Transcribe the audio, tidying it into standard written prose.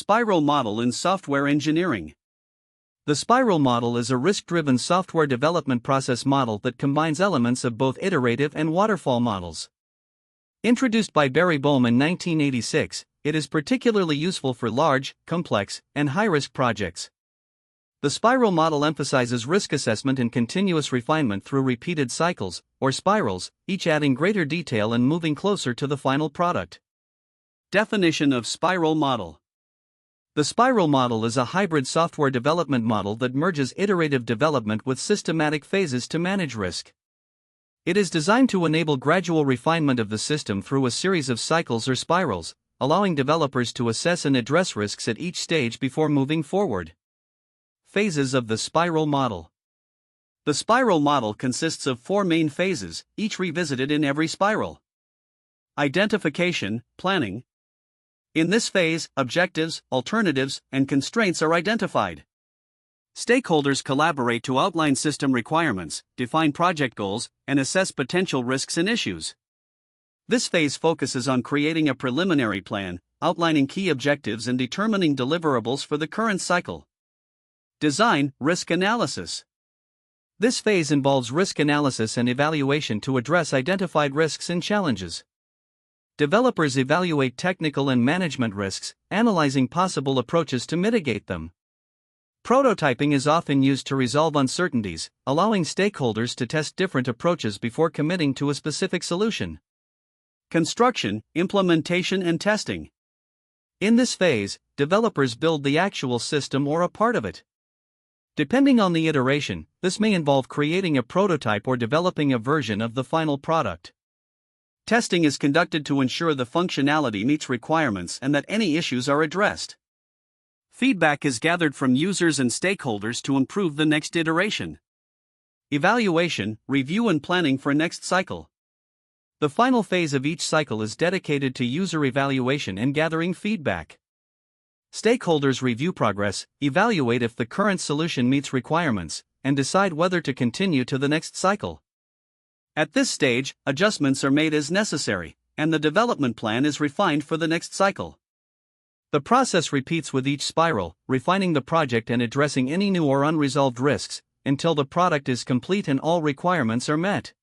Spiral model in software engineering. The spiral model is a risk-driven software development process model that combines elements of both iterative and waterfall models. Introduced by Barry Boehm in 1986, it is particularly useful for large, complex, and high-risk projects. The spiral model emphasizes risk assessment and continuous refinement through repeated cycles, or spirals, each adding greater detail and moving closer to the final product. Definition of spiral model. The spiral model is a hybrid software development model that merges iterative development with systematic phases to manage risk. It is designed to enable gradual refinement of the system through a series of cycles or spirals, allowing developers to assess and address risks at each stage before moving forward. Phases of the spiral model. The spiral model consists of 4 main phases, each revisited in every spiral. Identification, planning. In this phase, objectives, alternatives, and constraints are identified. Stakeholders collaborate to outline system requirements, define project goals, and assess potential risks and issues. This phase focuses on creating a preliminary plan, outlining key objectives, and determining deliverables for the current cycle. Design, risk analysis. This phase involves risk analysis and evaluation to address identified risks and challenges. Developers evaluate technical and management risks, analyzing possible approaches to mitigate them. Prototyping is often used to resolve uncertainties, allowing stakeholders to test different approaches before committing to a specific solution. Construction, implementation, and testing. In this phase, developers build the actual system or a part of it. Depending on the iteration, this may involve creating a prototype or developing a version of the final product. Testing is conducted to ensure the functionality meets requirements and that any issues are addressed. Feedback is gathered from users and stakeholders to improve the next iteration. Evaluation, review, and planning for next cycle. The final phase of each cycle is dedicated to user evaluation and gathering feedback. Stakeholders review progress, evaluate if the current solution meets requirements, and decide whether to continue to the next cycle. At this stage, adjustments are made as necessary, and the development plan is refined for the next cycle. The process repeats with each spiral, refining the project and addressing any new or unresolved risks, until the product is complete and all requirements are met.